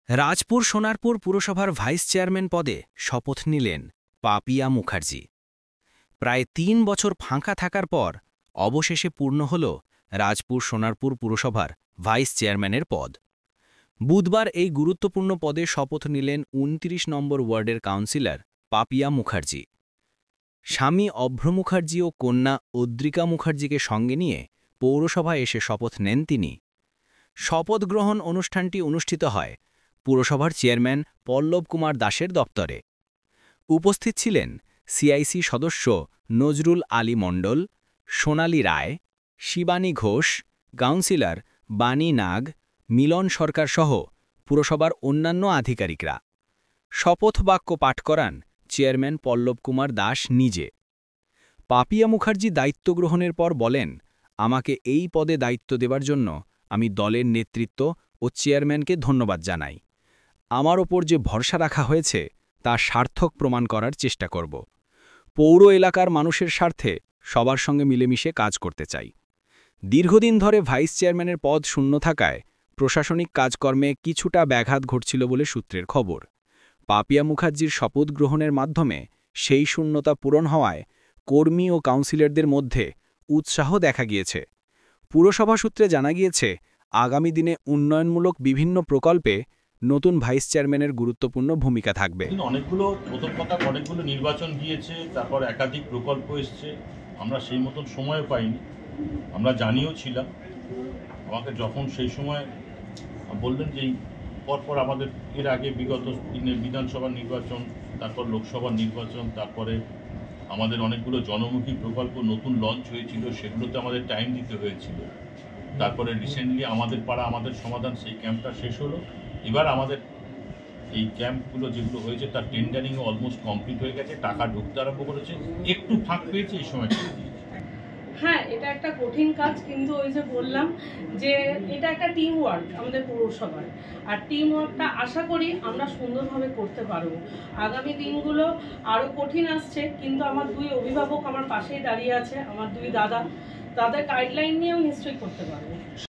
রাজপুর সোনারপুর পুরসভার vice chairman পদে শপথ নিলেন পাপিয়া মুখার্জি। প্রায় ৩ বছর ফাঁকা থাকার পর অবশেষে পূর্ণ হল রাজপুর সোনারপুর পুরসভার ভাইস চেয়ারম্যানের পদ। বুধবার এই গুরুত্বপূর্ণ পদে শপথ নিলেন ২৯ নম্বর ওয়ার্ডের কাউন্সিলর পাপিয়া মুখার্জি। স্বামী অভ্র মুখার্জি ও কন্যা অদ্রিকা মুখার্জিকে সঙ্গে নিয়ে পৌরসভায় এসে শপথ নেন তিনি। শপথ গ্রহণ অনুষ্ঠানটি অনুষ্ঠিত হয় পুরসভার চেয়ারম্যান পল্লব কুমার দাসের দপ্তরে। উপস্থিত ছিলেন সিআইসি সদস্য নজরুল আলী মণ্ডল, সোনালী রায়, শিবানী ঘোষ, কাউন্সিলর বাণী নাগ, মিলন সরকার সহ পুরসভার অন্যান্য আধিকারিকরা। শপথ বাক্য পাঠ করান চেয়ারম্যান পল্লব কুমার দাস নিজে। পাপিয়া মুখার্জি দায়িত্ব গ্রহণের পর বলেন, আমাকে এই পদে দায়িত্ব দেবার জন্য আমি দলের নেতৃত্ব ও চেয়ারম্যানকে ধন্যবাদ জানাই। আমার ওপর যে ভরসা রাখা হয়েছে তা সার্থক প্রমাণ করার চেষ্টা করব। পৌর এলাকার মানুষের স্বার্থে সবার সঙ্গে মিলেমিশে কাজ করতে চাই। দীর্ঘদিন ধরে ভাইস চেয়ারম্যানের পদ শূন্য থাকায় প্রশাসনিক কাজকর্মে কিছুটা ব্যাঘাত ঘটছিল বলে সূত্রের খবর। পাপিয়া মুখার্জির শপথ গ্রহণের মাধ্যমে সেই শূন্যতা পূরণ হওয়ায় কর্মী ও কাউন্সিলরদের মধ্যে উৎসাহ দেখা গিয়েছে। পুরসভা সূত্রে জানা গিয়েছে, আগামী দিনে উন্নয়নমূলক বিভিন্ন প্রকল্পে নতুন ভাইস চেয়ারম্যানের গুরুত্বপূর্ণ ভূমিকা থাকবে। অনেকগুলো নির্বাচন গিয়েছে, তারপর একাধিক প্রকল্প এসছে, আমরা সেই মতন সময় পাইনি। আমরা জানিও ছিলাম। আমাকে যখন সেই সময় বললেন যে পরপর আমাদের এর আগে বিগত দিনে বিধানসভা নির্বাচন, তারপর লোকসভা নির্বাচন, তারপরে আমাদের অনেকগুলো জনমুখী প্রকল্প নতুন লঞ্চ হয়েছিল, সেগুলোতে আমাদের টাইম দিতে হয়েছিল। তারপরে রিসেন্টলি আমাদের পাড়া আমাদের সমাধান, সেই ক্যাম্পটা শেষ হলো। এবার আমাদের এই ক্যাম্পগুলো যেগুলো হয়েছে তার টেন্ডারিংও অলমোস্ট কমপ্লিট হয়ে গেছে, টাকা ঢুকতে আরম্ভ করেছে, একটু ফাঁক পেয়েছে এই সময়টা। হ্যাঁ, এটা একটা কঠিন কাজ, কিন্তু ওই যে বললাম যে এটা একটা টিম ওয়ার্ক আমাদের পৌরসভায়, আর টিম ওয়ার্কটা আশা করি আমরা সুন্দরভাবে করতে পারবো। আগামী দিনগুলো আরও কঠিন আসছে, কিন্তু আমার দুই অভিভাবক আমার পাশেই দাঁড়িয়ে আছে, আমার দুই দাদা, তাদের গাইডলাইন নিয়েও নিশ্চয়ই করতে পারবো।